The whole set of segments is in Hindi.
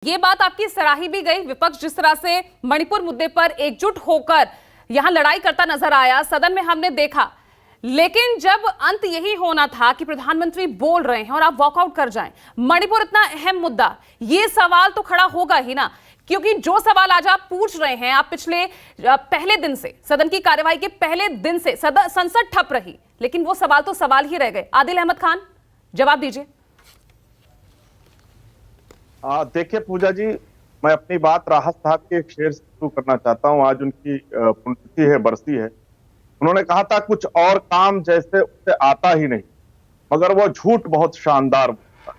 ये बात आपकी सराही भी गई। विपक्ष जिस तरह से मणिपुर मुद्दे पर एकजुट होकर यहां लड़ाई करता नजर आया, सदन में हमने देखा। लेकिन जब अंत यही होना था कि प्रधानमंत्री बोल रहे हैं और आप वॉकआउट कर जाएं, मणिपुर इतना अहम मुद्दा, ये सवाल तो खड़ा होगा ही ना। क्योंकि जो सवाल आज आप पूछ रहे हैं, आप पिछले पहले दिन से, सदन की कार्यवाही के पहले दिन से संसद ठप रही, लेकिन वो सवाल तो सवाल ही रह गए। आदिल अहमद खान, जवाब दीजिए। देखिए पूजा जी, मैं अपनी बात राहत साहब के एक शेर से शुरू करना चाहता हूं। आज उनकी पुण्यतिथि है, बरसी है। उन्होंने कहा था, कुछ और काम जैसे उससे आता ही नहीं, मगर वो झूठ बहुत शानदार बोलता।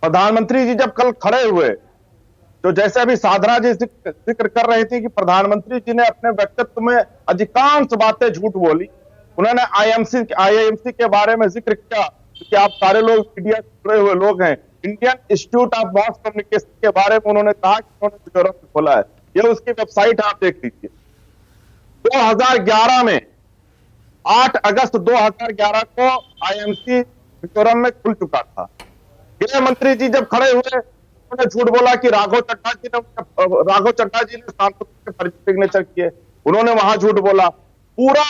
प्रधानमंत्री जी जब कल खड़े हुए, तो जैसे अभी साधना जी जिक्र कर रही थी कि प्रधानमंत्री जी ने अपने व्यक्तित्व में अधिकांश बातें झूठ बोली। उन्होंने आईआईएमसी के बारे में जिक्र किया, क्योंकि आप सारे लोग मीडिया से जुड़े हुए लोग हैं। Indian institute of mass communication के बारे में उन्होंने कहा कि उन्होंने मिजोरम में खोला है। ये उसकी वेबसाइट आप देख लीजिए। 2011 में 8 अगस्त 2011 को आईएमसी मिजोरम में खुल चुका था। गृह मंत्री जी जब खड़े हुए, उन्होंने झूठ बोला कि राघव चड्ढा जी ने सांसद के फर्जी सिग्नेचर किए। उन्होंने वहां झूठ बोला। पूरा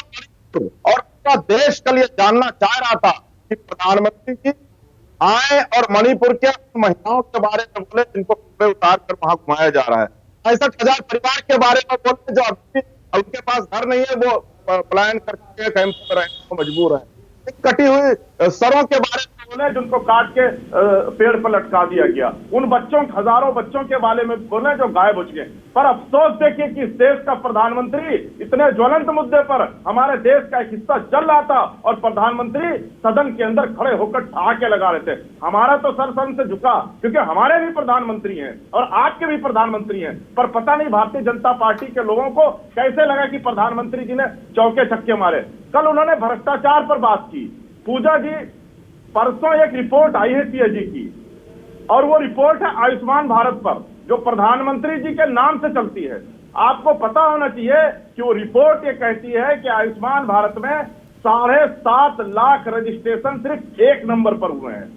और पूरा देश कल ये जानना चाह रहा था कि प्रधानमंत्री जी आए और मणिपुर के महिलाओं के बारे में बोले, जिनको कपड़े उतार कर वहां घुमाया जा रहा है। 65,000 परिवार के बारे में बोले, जो अभी उनके पास घर नहीं है, वो पलायन करके कैंप में रहने को मजबूर है। कटी हुई सरों के बारे में बोले, जिनको काट के पेड़ पर लटका दिया गया। उन बच्चों, हजारों बच्चों के बारे में बोले जो गायब हो चुके। पर अफसोस देखिए कि इस देश का प्रधानमंत्री इतने ज्वलंत मुद्दे पर हमारे देश का एक हिस्सा चल रहा था और प्रधानमंत्री सदन के अंदर खड़े होकर ठहाके लगा रहे थे। हमारा तो सर सदन से झुका, क्योंकि हमारे भी प्रधानमंत्री हैं और आपके भी प्रधानमंत्री हैं। पर पता नहीं भारतीय जनता पार्टी के लोगों को कैसे लगा कि प्रधानमंत्री जी ने चौके छक्के मारे। कल उन्होंने भ्रष्टाचार पर बात की। पूजा जी, परसों एक रिपोर्ट आई है सीएजी की, और वो रिपोर्ट है आयुष्मान भारत पर, जो प्रधानमंत्री जी के नाम से चलती है। आपको पता होना चाहिए कि वो रिपोर्ट ये कहती है कि आयुष्मान भारत में 7.5 लाख रजिस्ट्रेशन सिर्फ एक नंबर पर हुए हैं।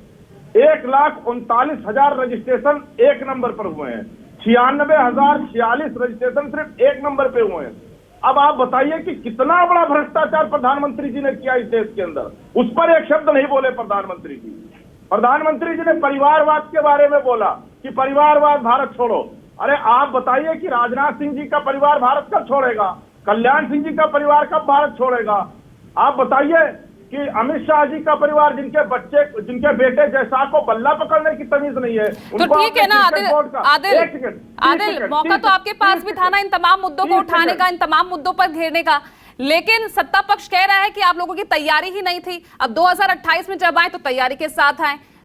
1,39,000 रजिस्ट्रेशन एक नंबर पर हुए हैं। 96,046 रजिस्ट्रेशन सिर्फ एक नंबर पे हुए हैं। अब आप बताइए कि कितना बड़ा भ्रष्टाचार प्रधानमंत्री जी ने किया इस देश के अंदर। उस पर एक शब्द नहीं बोले प्रधानमंत्री जी। प्रधानमंत्री जी ने परिवारवाद के बारे में बोला कि परिवारवाद भारत छोड़ो। अरे आप बताइए कि राजनाथ सिंह जी का परिवार भारत कब छोड़ेगा? कल्याण सिंह जी का परिवार कब भारत छोड़ेगा? आप बताइए कि अमित शाह जी का परिवार, जिनके बच्चे, जिनके बेटे जैसा को बल्ला पकड़ने की तमीज नहीं है। तो ठीक है ना आदिल, मौका तो आपके पास भी था ना इन तमाम मुद्दों को उठाने का, इन तमाम मुद्दों पर घेरने का। लेकिन सत्ता पक्ष कह रहा है कि आप लोगों की तैयारी ही नहीं थी। अब 2028 में जब आए तो तैयारी के साथ आए।